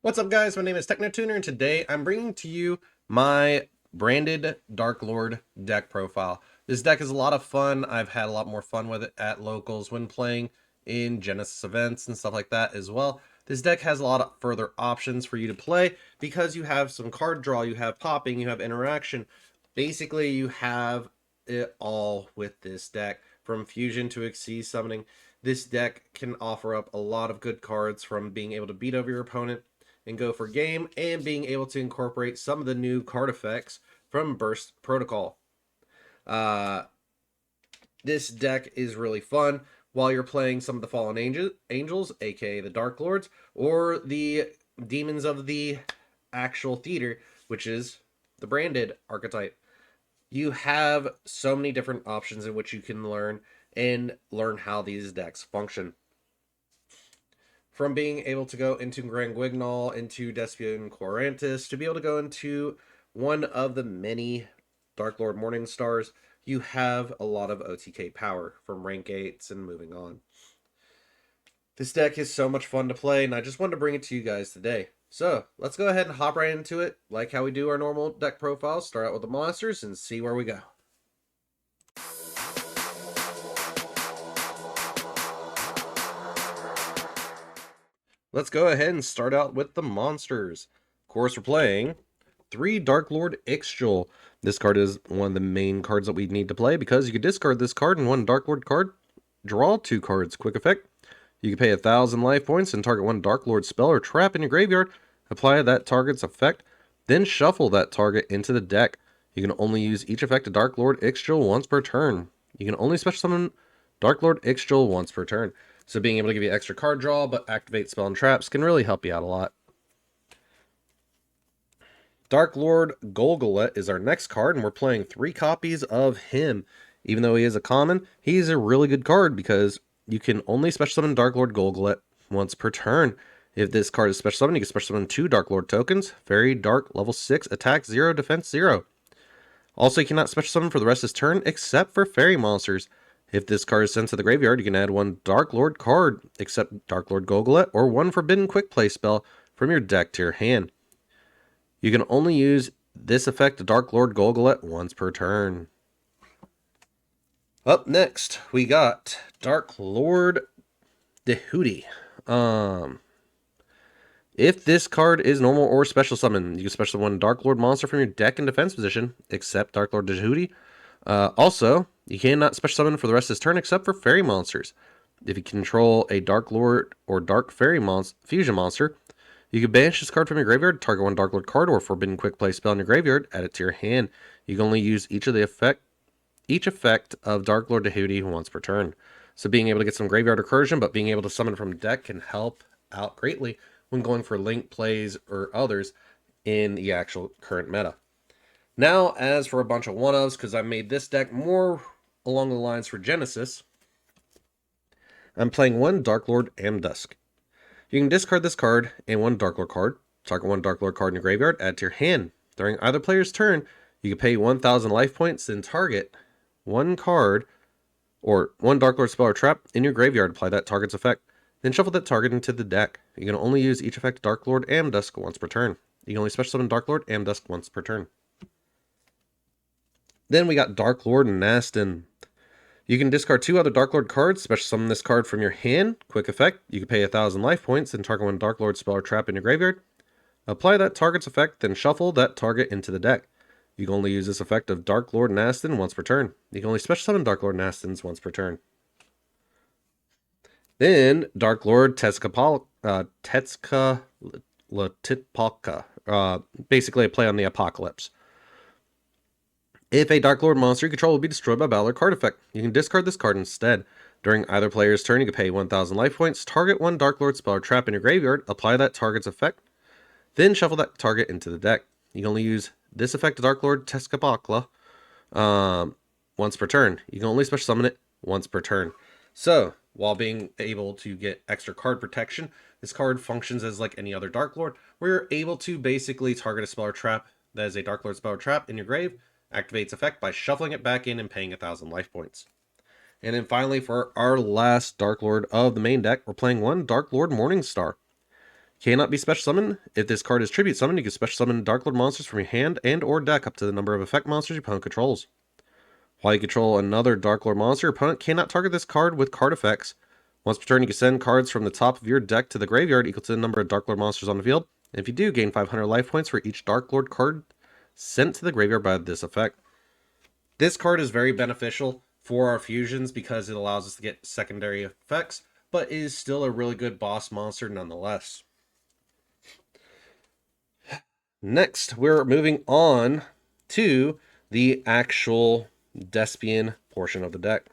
What's up, guys? My name is TechnoTuner, and today I'm bringing to you my branded Darklord deck profile. This deck is a lot of fun. I've had a lot more fun with it at locals when playing in Genesis events and stuff like that as well. This deck has a lot of further options for you to play because you have some card draw, you have popping, you have interaction. Basically, you have it all with this deck, from fusion to Xyz summoning. This deck can offer up a lot of good cards, from being able to beat over your opponent and go for game, and being able to incorporate some of the new card effects from Burst Protocol. Uh, this deck is really fun while you're playing some of the Fallen Angels, aka the Dark Lords, or the Demons of the actual theater, which is the branded archetype. You have so many different options in which you can learn how these decks function. From being able to go into Grand Guignol, into Despia and Quarantis, to be able to go into one of the many Darklord Morning Stars, you have a lot of OTK power from rank 8s and moving on. This deck is so much fun to play, and I just wanted to bring it to you guys today. So, let's go ahead and hop right into it, like how we do our normal deck profiles. Start out with the monsters and see where we go. Let's go ahead and start out with the monsters. Of course, we're playing 3 Darklord Ixchel. This card is one of the main cards that we need to play because you can discard this card and one Darklord card, draw 2 cards. Quick effect. You can pay 1,000 life points and target one Darklord spell or trap in your graveyard. Apply that target's effect, then shuffle that target into the deck. You can only use each effect of Darklord Ixchel once per turn. You can only special summon Darklord Ixchel once per turn. So being able to give you extra card draw, but activate spell and traps can really help you out a lot. Darklord Golgolet is our next card, and we're playing 3 copies of him. Even though he is a common, he's a really good card because you can only special summon Darklord Golgolet once per turn. If this card is special summoned, you can special summon 2 Darklord tokens. Very Dark, level 6, attack 0, defense 0. Also, you cannot special summon for the rest of his turn except for fairy monsters. If this card is sent to the graveyard, you can add 1 Darklord card, except Darklord Golgolet, or 1 Forbidden Quick Play spell from your deck to your hand. You can only use this effect of Darklord Golgolet once per turn. Up next, we got Darklord Dehooty. If this card is normal or special summon, you can special summon one Darklord monster from your deck in defense position, except Darklord Dehooty. Also, you cannot special summon for the rest of his turn except for fairy monsters. If you control a Darklord or Dark Fairy fusion monster, you can banish this card from your graveyard, target one Darklord card or Forbidden Quick Play spell in your graveyard, add it to your hand. You can only use each effect of Darklord Dehooty once per turn. So being able to get some graveyard recursion, but being able to summon from deck can help out greatly when going for link plays or others in the actual current meta. Now, as for a bunch of one-ofs, because I made this deck more along the lines for Genesis, I'm playing 1 Darklord Amdusk. You can discard this card and 1 Darklord card, target 1 Darklord card in your graveyard, add to your hand. During either player's turn, you can pay 1,000 life points, then target 1 card or 1 Darklord spell or trap in your graveyard, apply that target's effect, then shuffle that target into the deck. You can only use each effect of Darklord Amdusk once per turn. You can only special summon Darklord Amdusk once per turn. Then we got Darklord Nastin. You can discard 2 other Darklord cards, special summon this card from your hand. Quick effect, you can pay 1,000 life points and target 1 Darklord spell or trap in your graveyard. Apply that target's effect, then shuffle that target into the deck. You can only use this effect of Darklord Nastin once per turn. You can only special summon Darklord Nastins once per turn. Then Darklord Tezcatlipoca, basically a play on the Apocalypse. If a Darklord monster you control will be destroyed by battle or card effect, you can discard this card instead. During either player's turn, you can pay 1,000 life points, target 1 Darklord spell or trap in your graveyard, apply that target's effect, then shuffle that target into the deck. You can only use this effect of Darklord Tezcatlipoca once per turn. You can only special summon it once per turn. So, while being able to get extra card protection, this card functions as like any other Darklord, where you're able to basically target a spell or trap that is a Darklord spell or trap in your grave, activates effect by shuffling it back in and paying 1,000 life points. And then finally, for our last Darklord of the main deck, we're playing 1 Darklord Morningstar. Cannot be special summoned. If this card is tribute summoned, you can special summon Darklord monsters from your hand and or deck up to the number of effect monsters your opponent controls. While you control another Darklord monster, your opponent cannot target this card with card effects. Once per turn, you can send cards from the top of your deck to the graveyard equal to the number of Darklord monsters on the field. And if you do, gain 500 life points for each Darklord card sent to the graveyard by this effect. This card is very beneficial for our fusions because it allows us to get secondary effects, but is still a really good boss monster nonetheless. Next, we're moving on to the actual Despian portion of the deck.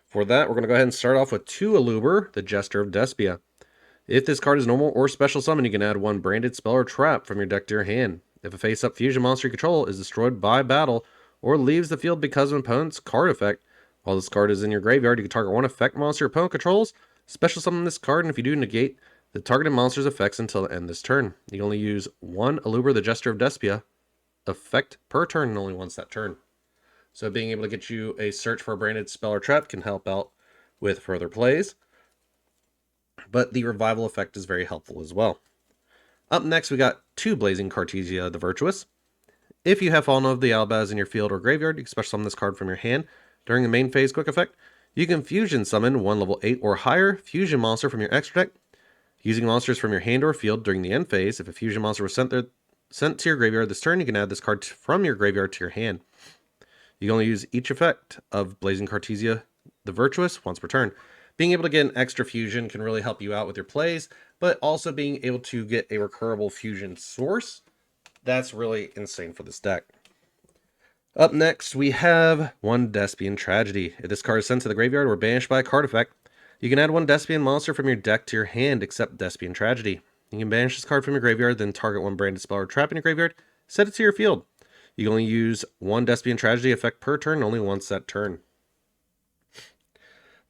For that, we're going to go ahead and start off with 2 Aluber, the Jester of Despia. If this card is normal or special summon, you can add 1 branded spell or trap from your deck to your hand. If a face-up fusion monster you control is destroyed by battle or leaves the field because of an opponent's card effect, while this card is in your graveyard, you can target 1 effect monster your opponent controls, special summon this card, and if you do, negate the targeted monster's effects until the end of this turn. You can only use 1 Aluber, the Jester of Despia, effect per turn and only once that turn. So being able to get you a search for a branded spell or trap can help out with further plays. But the revival effect is very helpful as well. Up next, we got 2 Blazing Cartesia the Virtuous. If you have Fallen of the Albaz in your field or graveyard, you can special summon this card from your hand. During the main phase quick effect, you can fusion summon 1 level 8 or higher fusion monster from your extra deck. Using monsters from your hand or field during the end phase, if a fusion monster was sent to your graveyard this turn, you can add this card from your graveyard to your hand. You can only use each effect of Blazing Cartesia the Virtuous once per turn. Being able to get an extra fusion can really help you out with your plays, but also being able to get a recurable fusion source, that's really insane for this deck. Up next, we have 1 Despian Tragedy. If this card is sent to the graveyard or banished by a card effect, you can add 1 Despian monster from your deck to your hand, except Despian Tragedy. You can banish this card from your graveyard, then target 1 branded spell or trap in your graveyard, set it to your field. You can only use 1 Despian Tragedy effect per turn, only once that turn.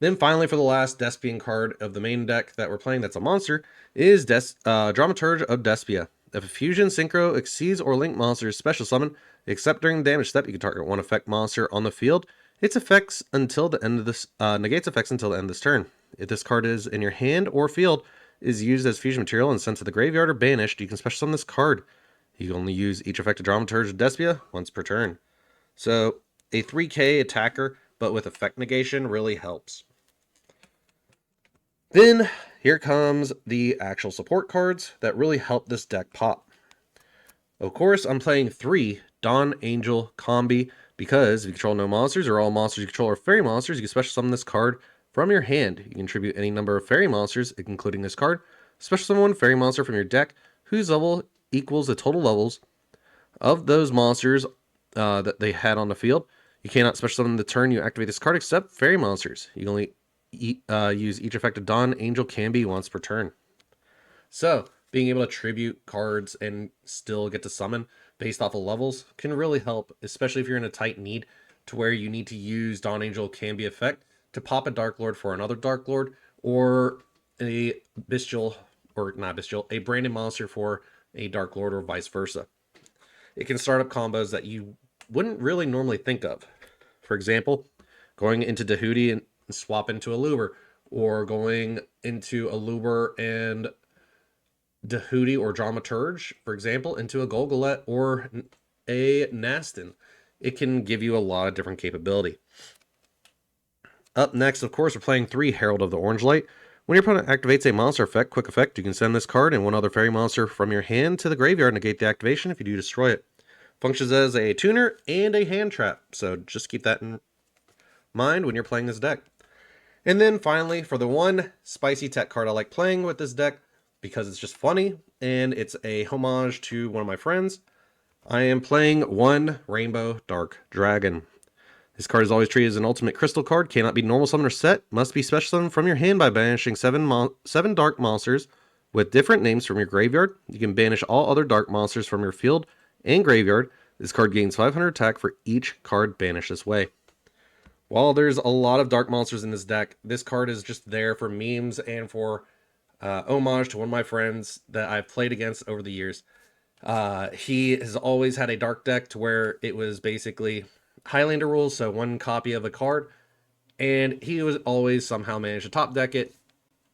Then finally, for the last Despian card of the main deck that we're playing that's a monster, is Dramaturge of Despia. If a fusion synchro exceeds or link monster is special summon, except during the damage step, you can target 1 effect monster on the field. Its effects until the end of this negates effects until the end of this turn. If this card is in your hand or field, is used as fusion material and sent to the graveyard or banished, you can special summon this card. You can only use each effect of Dramaturge of Despia once per turn. So a 3k attacker, but with effect negation, really helps. Then here comes the actual support cards that really help this deck pop. Of course, I'm playing 3 Dawn Angel Combi because if you control no monsters or all monsters you control are fairy monsters, you can special summon this card from your hand. You can tribute any number of fairy monsters, including this card. Special summon 1 fairy monster from your deck whose level equals the total levels of those monsters that they had on the field. You cannot special summon the turn you activate this card except fairy monsters. You can only use each effect of Dawn Angel Combi once per turn. So being able to tribute cards and still get to summon based off of levels can really help, especially if you're in a tight need to where you need to use Dawn Angel Combi effect to pop a Darklord for another Darklord, or a Bestial, or not Bestial, a branded monster for a Darklord, or vice versa. It can start up combos that you wouldn't really normally think of. For example, going into Dahuti and swap into Aluber, or going into Aluber and Dahuti or Dramaturge, for example, into a Golgolet or a Nastin. It can give you a lot of different capability. Up next, of course, we're playing 3 Herald of the Orange Light. When your opponent activates a monster effect, quick effect, you can send this card and 1 other fairy monster from your hand to the graveyard and negate the activation if you do destroy it. Functions as a tuner and a hand trap, so just keep that in mind when you're playing this deck. And then finally, for the 1 spicy tech card I like playing with this deck, because it's just funny and it's a homage to one of my friends, I am playing 1 Rainbow Dark Dragon. This card is always treated as an ultimate crystal card, cannot be normal summon or set, must be special summoned from your hand by banishing 7 dark monsters with different names from your graveyard. You can banish all other dark monsters from your field and graveyard. This card gains 500 attack for each card banished this way. While there's a lot of dark monsters in this deck, this card is just there for memes and for homage to one of my friends that I've played against over the years. He has always had a dark deck to where it was basically Highlander rules, so 1 copy of a card, and he was always somehow managed to top deck it,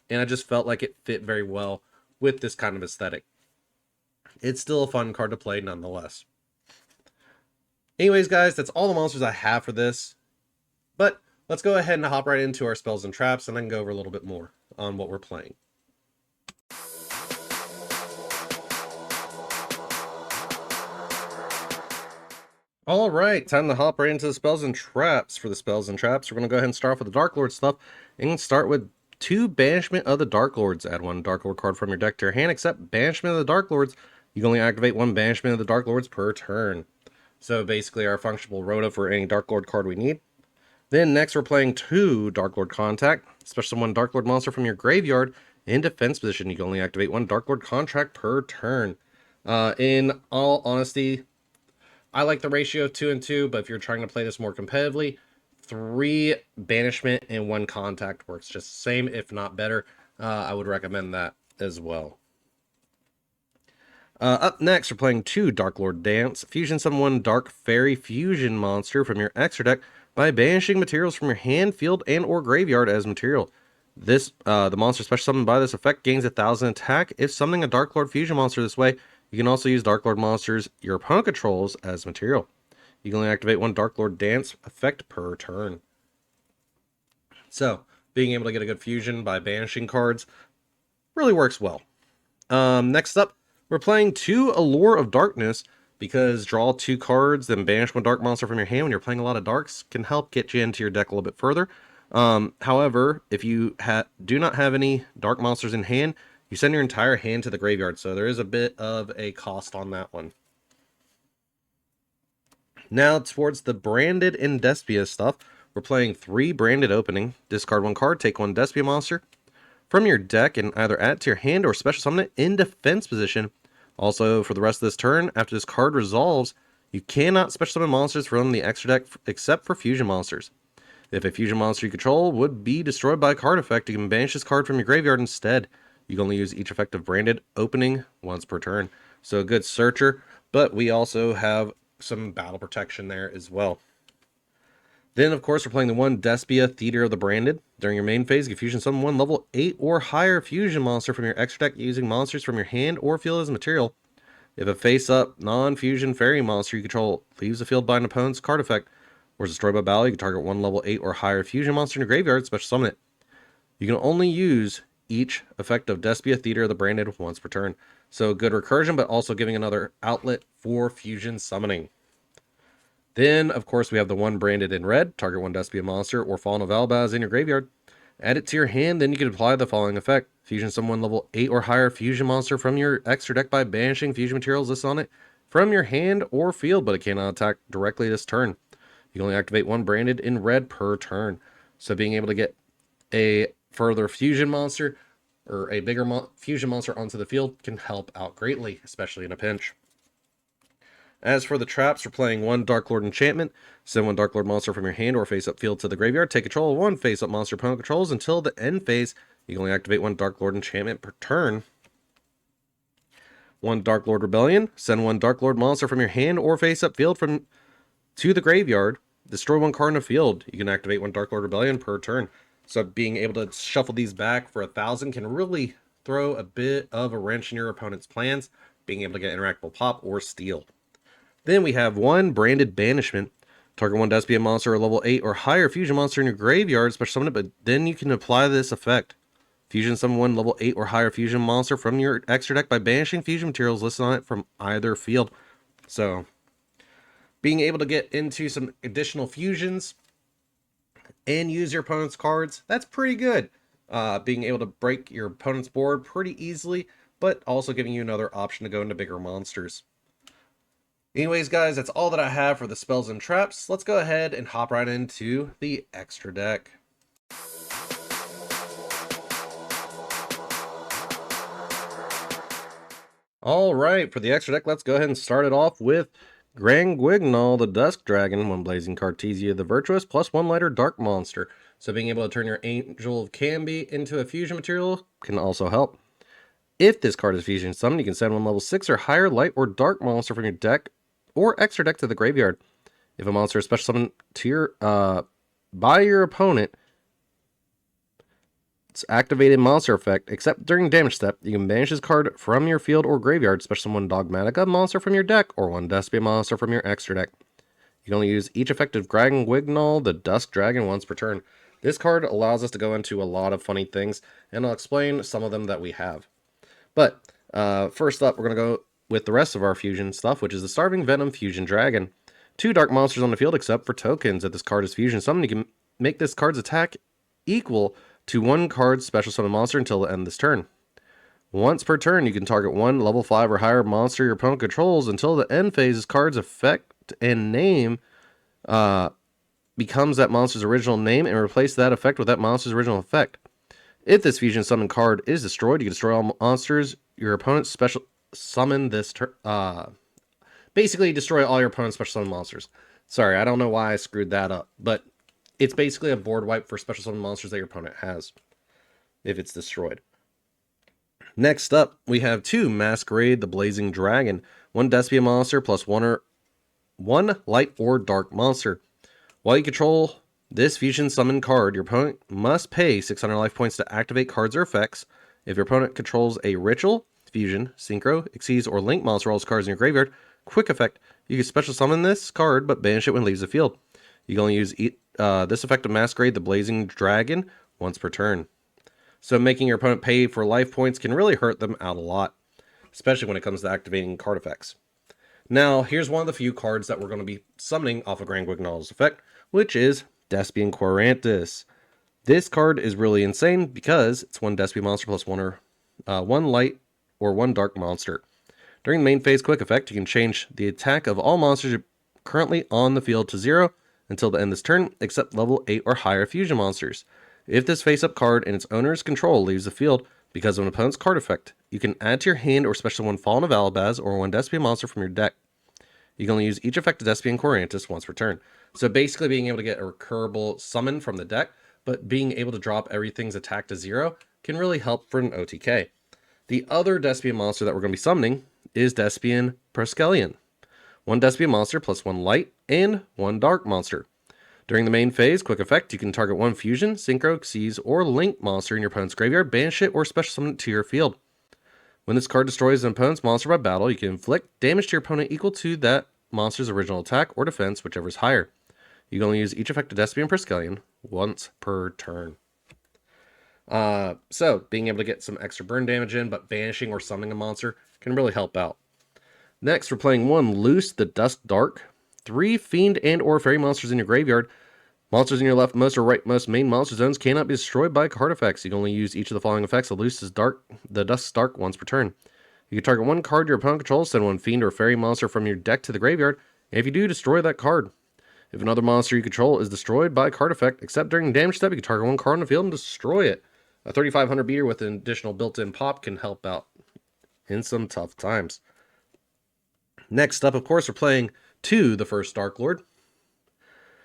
and I just felt like it fit very well with this kind of aesthetic. It's still a fun card to play nonetheless. Anyways, guys, that's all the monsters I have for this. But let's go ahead and hop right into our spells and traps, and I can go over a little bit more on what we're playing. All right, time to hop right into the spells and traps. For the spells and traps, we're going to go ahead and start off with the Darklord stuff, and start with 2 Banishment of the Darklords. Add 1 Darklord card from your deck to your hand, except Banishment of the Darklords. You can only activate 1 Banishment of the Darklords per turn. So basically our functional rota for any Darklord card we need. Then next we're playing 2 Darklord Contact. Special 1 Darklord monster from your graveyard in defense position. You can only activate 1 Darklord Contract per turn. In all honesty, I like the ratio of 2 and 2, but if you're trying to play this more competitively, 3 Banishment and 1 Contact works just the same, if not better. I would recommend that as well. Up next, we're playing 2 Darklord Dance. Fusion summon 1 Dark Fairy Fusion monster from your extra deck by banishing materials from your hand, field, and or graveyard as material. This the monster special summoned by this effect gains 1,000 attack. If summoning a Darklord Fusion monster this way, you can also use Darklord monsters your opponent controls as material. You can only activate 1 Darklord Dance effect per turn. So, being able to get a good fusion by banishing cards really works well. Next up, we're playing 2 Allure of Darkness, because draw 2 cards, then banish 1 dark monster from your hand when you're playing a lot of darks can help get you into your deck a little bit further. However, if you do not have any dark monsters in hand, you send your entire hand to the graveyard, so there is a bit of a cost on that one. Now towards the branded and Despia stuff, we're playing 3 branded opening. Discard 1 card, take 1 Despia monster from your deck and either add it to your hand or special summon it in defense position. Also, for the rest of this turn, after this card resolves, you cannot special summon monsters from the extra deck except for fusion monsters. If a fusion monster you control would be destroyed by a card effect, you can banish this card from your graveyard instead. You can only use each effect of branded opening once per turn. So a good searcher, but we also have some battle protection there as well. Then, of course, we're playing the 1 Despia Theater of the Branded. During your main phase, you can fusion summon 1 level 8 or higher fusion monster from your extra deck using monsters from your hand or field as material. If a face-up non-fusion fairy monster you control leaves the field by an opponent's card effect or is destroyed by battle, you can target 1 level 8 or higher fusion monster in your graveyard, special summon it. You can only use each effect of Despia Theater of the Branded once per turn. So good recursion, but also giving another outlet for fusion summoning. Then, of course, we have the 1 branded in red. Target 1 Despia monster or Fallen of Albaz in your graveyard. Add it to your hand, then you can apply the following effect. Fusion summon 1 level 8 or higher fusion monster from your extra deck by banishing fusion materials listed on it from your hand or field, but it cannot attack directly this turn. You can only activate 1 branded in red per turn. So being able to get a further fusion monster or a bigger fusion monster onto the field can help out greatly, especially in a pinch. As for the traps, we're playing 1 Darklord Enchantment. Send 1 Darklord monster from your hand or face-up field to the graveyard. Take control of 1 face-up monster opponent controls until the end phase. You can only activate 1 Darklord Enchantment per turn. 1 Darklord Rebellion. Send 1 Darklord monster from your hand or face-up field to the graveyard. Destroy 1 card in the field. You can activate 1 Darklord Rebellion per turn. So being able to shuffle these back for 1,000 can really throw a bit of a wrench in your opponent's plans, being able to get interactable pop or steal. Then we have 1 branded banishment. Target 1 Despia monster or level 8 or higher fusion monster in your graveyard, special summon it, but then you can apply this effect. Fusion summon 1 level 8 or higher fusion monster from your extra deck by banishing fusion materials listed on it from either field. So, being able to get into some additional fusions and use your opponent's cards, that's pretty good. Being able to break your opponent's board pretty easily, but also giving you another option to go into bigger monsters. Anyways, guys, that's all that I have for the spells and traps. Let's go ahead and hop right into the extra deck. All right, for the extra deck, let's go ahead and start it off with Grangwignol, the Dusk Dragon, 1 Blazing Cartesia, the Virtuous, plus 1 lighter Dark Monster. So being able to turn your Angel of Camby into a fusion material can also help. If this card is fusion summoned, you can send 1 level 6 or higher light or dark monster from your deck or extra deck to the graveyard. If a monster is special summoned to your by your opponent, its activated monster effect, except during damage step, you can banish this card from your field or graveyard, special summon one Dogmatica monster from your deck, or one Despia monster from your extra deck. You can only use each effective Dragon Wignall, the Dusk Dragon, once per turn. This card allows us to go into a lot of funny things, and I'll explain some of them that we have. But first up, we're going to go with the rest of our fusion stuff, which is the Starving Venom Fusion Dragon. 2 dark monsters on the field except for tokens. If this card is fusion summoned, you can make this card's attack equal to 1 card's special summon monster until the end of this turn. Once per turn, you can target 1 level 5 or higher monster your opponent controls until the end phase. This card's effect and name becomes that monster's original name, and replace that effect with that monster's original effect. If this fusion summon card is destroyed, you can destroy all monsters your opponent's special summon this turn. Basically, destroy all your opponent's special summon monsters. Sorry, I don't know why I screwed that up, but it's basically a board wipe for special summon monsters that your opponent has, if it's destroyed. Next up, we have 2 Masquerade the Blazing Dragon. 1 Despia monster plus 1 light or dark monster. While you control this fusion summon card, your opponent must pay 600 life points to activate cards or effects. If your opponent controls a ritual, fusion, synchro, exceeds, or link monster, all those cards in your graveyard, quick effect, you can special summon this card but banish it when it leaves the field. You can only use this effect of Masquerade the Blazing Dragon once per turn. So making your opponent pay for life points can really hurt them out a lot, especially when it comes to activating card effects. Now, here's one of the few cards that we're going to be summoning off of Grand Guignol's effect, which is Despian Quarantus. This card is really insane because it's 1 Despia monster plus 1 light or 1 dark monster. During the main phase quick effect, you can change the attack of all monsters currently on the field to 0 until the end of this turn, except level 8 or higher fusion monsters. If this face-up card and its owner's control leaves the field because of an opponent's card effect, you can add to your hand or special 1 Fallen of Alabaz or 1 Despia monster from your deck. You can only use each effect of Despian Quarantus once per turn. So basically being able to get a recurable summon from the deck, but being able to drop everything's attack to 0 can really help for an OTK. The other Despian monster that we're going to be summoning is Despian Proskelion. 1 Despian monster plus 1 light and 1 dark monster. During the main phase, quick effect, you can target 1 fusion, synchro, seize, or link monster in your opponent's graveyard, banish it, or special summon it to your field. When this card destroys an opponent's monster by battle, you can inflict damage to your opponent equal to that monster's original attack or defense, whichever is higher. You can only use each effect of Despian Proskelion once per turn. So, being able to get some extra burn damage in, but banishing or summoning a monster can really help out. Next, we're playing 1 Loose the Dusk Dark. 3 Fiend and or Fairy monsters in your graveyard. Monsters in your leftmost or rightmost main monster zones cannot be destroyed by card effects. You can only use each of the following effects of Loose the Dusk Dark once per turn. You can target 1 card your opponent controls, send 1 Fiend or Fairy monster from your deck to the graveyard, and if you do, destroy that card. If another monster you control is destroyed by a card effect, except during damage step, you can target 1 card on the field and destroy it. A 3500 beater with an additional built-in pop can help out in some tough times. Next up, of course, we're playing 2 the first Darklord.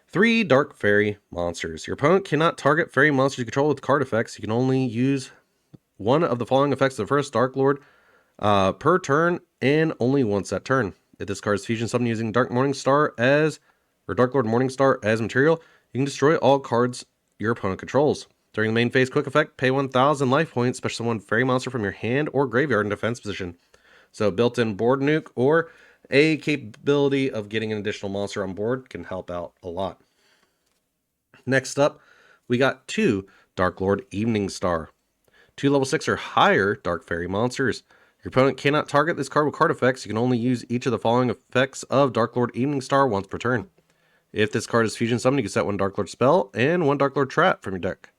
3 Dark Fairy monsters. Your opponent cannot target fairy monsters you control with card effects. You can only use 1 of the following effects of the first Darklord per turn and only once that turn. If this card is fusion summoned using Darklord Morningstar as material, you can destroy all cards your opponent controls. During the main phase quick effect, pay 1,000 life points, special summon 1 fairy monster from your hand or graveyard in defense position. So built-in board nuke or a capability of getting an additional monster on board can help out a lot. Next up, we got 2 Darklord Evening Star. 2 level 6 or higher Dark Fairy monsters. Your opponent cannot target this card with card effects. You can only use each of the following effects of Darklord Evening Star once per turn. If this card is fusion summoned, you can set 1 Darklord spell and 1 Darklord trap from your deck.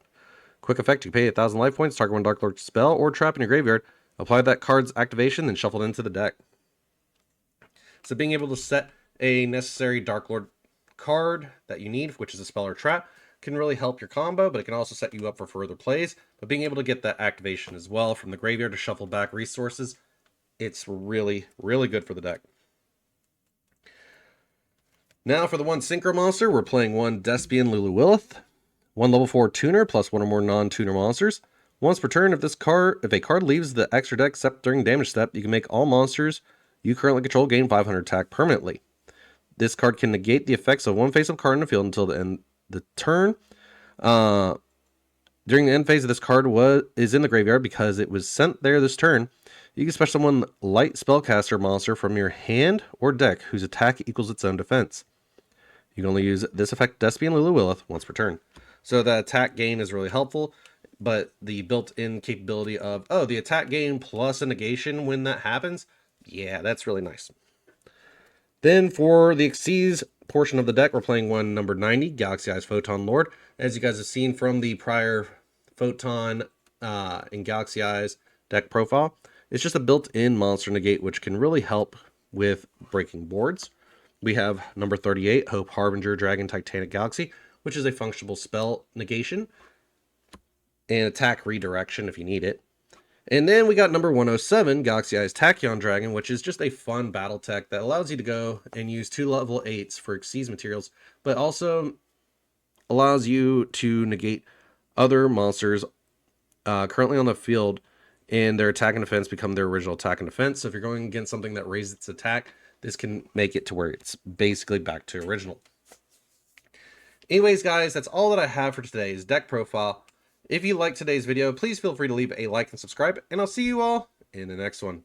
Quick effect, you pay 1,000 life points, target 1 Darklord spell or trap in your graveyard, apply that card's activation, then shuffle it into the deck. So being able to set a necessary Darklord card that you need, which is a spell or trap, can really help your combo, but it can also set you up for further plays. But being able to get that activation as well from the graveyard to shuffle back resources, it's really, really good for the deck. Now for the 1 Synchro monster, we're playing 1 Despian Luluwilith. 1 level 4 tuner plus 1 or more non-tuner monsters. Once per turn, if a card leaves the extra deck except during damage step, you can make all monsters you currently control gain 500 attack permanently. This card can negate the effects of 1 face-up card in the field until the end of the turn. During the end phase of this card is in the graveyard because it was sent there this turn. You can special summon Light Spellcaster monster from your hand or deck whose attack equals its own defense. You can only use this effect Despia and Lulu-Lilith once per turn. So the attack gain is really helpful, but the built-in capability of, oh, the attack gain plus a negation when that happens, yeah, that's really nice. Then for the Xyz portion of the deck, we're playing one number 90, Galaxy Eyes Photon Lord. As you guys have seen from the prior Photon and Galaxy Eyes deck profile, it's just a built-in monster negate, which can really help with breaking boards. We have number 38, Hope Harbinger Dragon Titanic Galaxy, which is a functional spell negation and attack redirection if you need it. And then we got number 107, Galaxy Eyes Tachyon Dragon, which is just a fun battle tech that allows you to go and use 2 level 8s for Xyz materials, but also allows you to negate other monsters currently on the field, and their attack and defense become their original attack and defense. So if you're going against something that raises its attack, this can make it to where it's basically back to original. Anyways, guys, that's all that I have for today's deck profile. If you liked today's video, please feel free to leave a like and subscribe, and I'll see you all in the next one.